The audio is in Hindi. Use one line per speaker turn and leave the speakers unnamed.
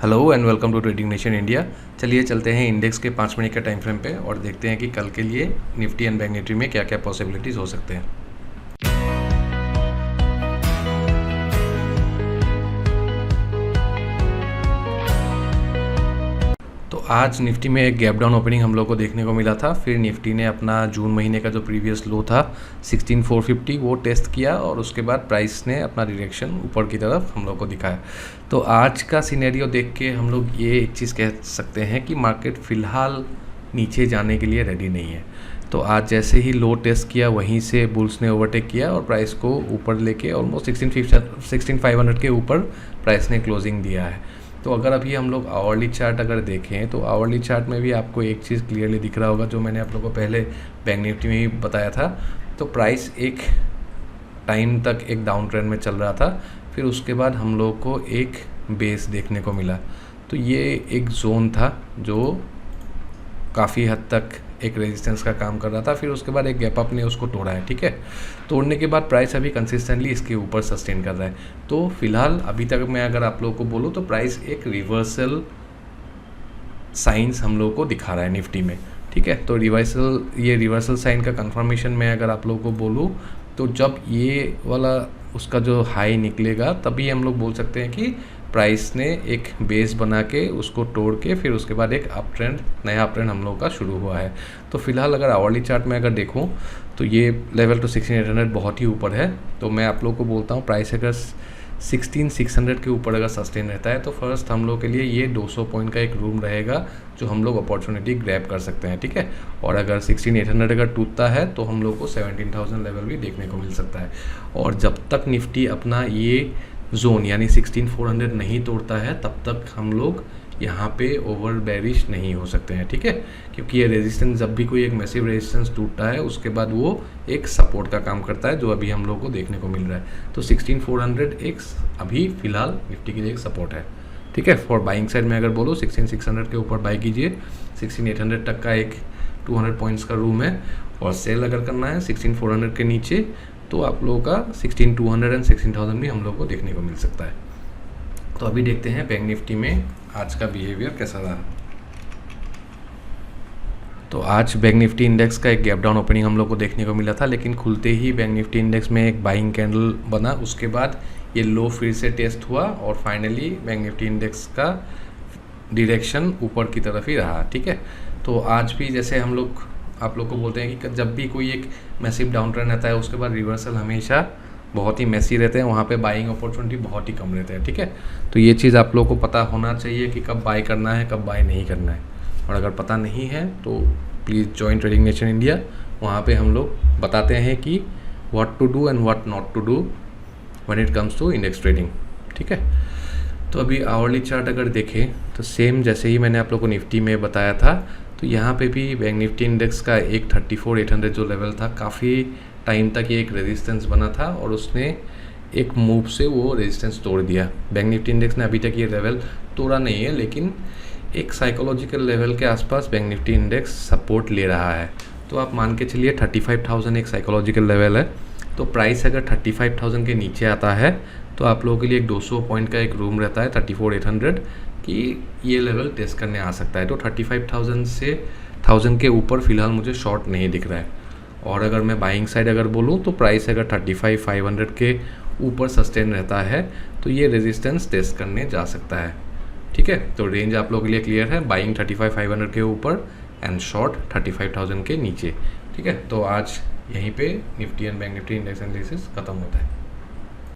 Hello and welcome to trading nation India. चलिए चलते हैं इंडेक्स के 5 मिनट के टाइम फ्रेम पे और देखते हैं कि कल के लिए निफ्टी एंड बैंक निफ्टी में क्या क्या पॉसिबिलिटीज़ हो सकते हैं। तो आज निफ्टी में एक गैप डाउन ओपनिंग हम लोग को देखने को मिला था। फिर निफ्टी ने अपना जून महीने का जो प्रीवियस लो था 16450 वो टेस्ट किया और उसके बाद प्राइस ने अपना डायरेक्शन ऊपर की तरफ हम लोग को दिखाया। तो आज का सिनेरियो देख के हम लोग ये एक चीज़ कह सकते हैं कि मार्केट फ़िलहाल नीचे जाने के लिए रेडी नहीं है। तो आज जैसे ही लो टेस्ट किया वहीं से बुल्स ने ओवरटेक किया और प्राइस को ऊपर लेके ऑलमोस्ट 16500 के ऊपर प्राइस ने क्लोजिंग दिया है। तो अगर अभी हम लोग आवरली चार्ट अगर देखें तो आवरली चार्ट में भी आपको एक चीज़ क्लियरली दिख रहा होगा जो मैंने आप लोगों को पहले बैंक निफ्टी में ही बताया था। तो प्राइस एक टाइम तक एक डाउन ट्रेंड में चल रहा था, फिर उसके बाद हम लोग को एक बेस देखने को मिला। तो ये एक जोन था जो काफ़ी हद तक एक रेजिस्टेंस का काम कर रहा था, फिर उसके बाद एक गैप अप ने उसको तोड़ा है। ठीक है, तोड़ने के बाद प्राइस अभी कंसिस्टेंटली इसके ऊपर सस्टेन कर रहा है। तो फिलहाल अभी तक मैं अगर आप लोगों को बोलूँ तो प्राइस एक रिवर्सल साइंस हम लोगों को दिखा रहा है निफ्टी में। ठीक है, तो ये रिवर्सल साइन का कंफर्मेशन मैं अगर आप लोगों को बोलूँ तो जब ये वाला उसका जो हाई निकलेगा तभी हम लोग बोल सकते हैं कि प्राइस ने एक बेस बना के उसको तोड़ के फिर उसके बाद एक अप ट्रेंड, नया अप ट्रेंड हम लोगों का शुरू हुआ है। तो फिलहाल अगर आवरली चार्ट में अगर देखूं तो ये लेवल तो 16800 बहुत ही ऊपर है। तो मैं आप लोगों को बोलता हूं प्राइस अगर 16600 के ऊपर अगर सस्टेन रहता है तो फर्स्ट हम लोग के लिए ये 200 पॉइंट का एक रूम रहेगा जो हम लोग अपॉर्चुनिटी ग्रैब कर सकते हैं। ठीक है, और अगर 16800 अगर टूटता है तो हम लोग को 17000 लेवल भी देखने को मिल सकता है। और जब तक निफ्टी अपना ये जोन यानी 16400 नहीं तोड़ता है तब तक हम लोग यहाँ पे ओवर बेरिश नहीं हो सकते हैं। ठीक है, क्योंकि ये रेजिस्टेंस जब भी कोई एक मैसिव रेजिस्टेंस टूटता है उसके बाद वो एक सपोर्ट का काम करता है जो अभी हम लोग को देखने को मिल रहा है। तो 16400 एक अभी फ़िलहाल निफ्टी के लिए एक सपोर्ट है। ठीक है, फॉर बाइंग साइड में अगर बोलो 16600 के ऊपर बाई कीजिए, 16800 तक का एक 200 पॉइंट्स का रूम है। और सेल अगर करना है 16400 के नीचे तो आप लोगों का 16200 एंड 16000 भी हम लोग को देखने को मिल सकता है। तो अभी देखते हैं बैंक निफ्टी में आज का बिहेवियर कैसा रहा। तो आज बैंक निफ्टी इंडेक्स का एक गैप डाउन ओपनिंग हम लोग को देखने को मिला था, लेकिन खुलते ही बैंक निफ्टी इंडेक्स में एक बाइंग कैंडल बना, उसके बाद ये लो फिर से टेस्ट हुआ और फाइनली बैंक निफ्टी इंडेक्स का डायरेक्शन ऊपर की तरफ ही रहा। ठीक है, तो आज भी जैसे हम लोग आप लोग को बोलते हैं कि जब भी कोई एक मैसिव डाउन ट्रेंड रहता है उसके बाद रिवर्सल हमेशा बहुत ही मैसी रहते हैं, वहाँ पे बाइंग अपॉर्चुनिटी बहुत ही कम रहते हैं। ठीक है, तो ये चीज़ आप लोग को पता होना चाहिए कि कब बाय करना है कब बाय नहीं करना है। और अगर पता नहीं है तो please join trading nation India, वहाँ पे हम लोग बताते हैं कि what to do and what not to do when it comes to index trading. ठीक है, तो अभी आवरली चार्ट अगर देखें तो सेम जैसे ही मैंने आप लोग को निफ्टी में बताया था, तो यहाँ पे भी बैंक निफ्टी इंडेक्स का एक 34800 जो लेवल था काफ़ी टाइम तक ये एक रेजिस्टेंस बना था और उसने एक मूव से वो रेजिस्टेंस तोड़ दिया। बैंक निफ्टी इंडेक्स ने अभी तक ये लेवल तोड़ा नहीं है, लेकिन एक साइकोलॉजिकल लेवल के आसपास बैंक निफ्टी इंडेक्स सपोर्ट ले रहा है। तो आप मान के चलिए 35000 एक साइकोलॉजिकल लेवल है। तो प्राइस अगर 35000 के नीचे आता है तो आप लोगों के लिए एक 200 पॉइंट का एक रूम रहता है 34800 कि ये लेवल टेस्ट करने आ सकता है। तो 35000 से 1000 के ऊपर फ़िलहाल मुझे शॉर्ट नहीं दिख रहा है। और अगर मैं बाइंग साइड अगर बोलूँ तो प्राइस अगर 35500 के ऊपर सस्टेन रहता है तो ये रेजिस्टेंस टेस्ट करने जा सकता है। ठीक है, तो रेंज आप लोगों के लिए क्लियर है, बाइंग 35500 के ऊपर एंड शॉर्ट 35000 के नीचे। ठीक है, तो आज यहीं पे Nifty and bank Nifty index analysis खत्म होता है।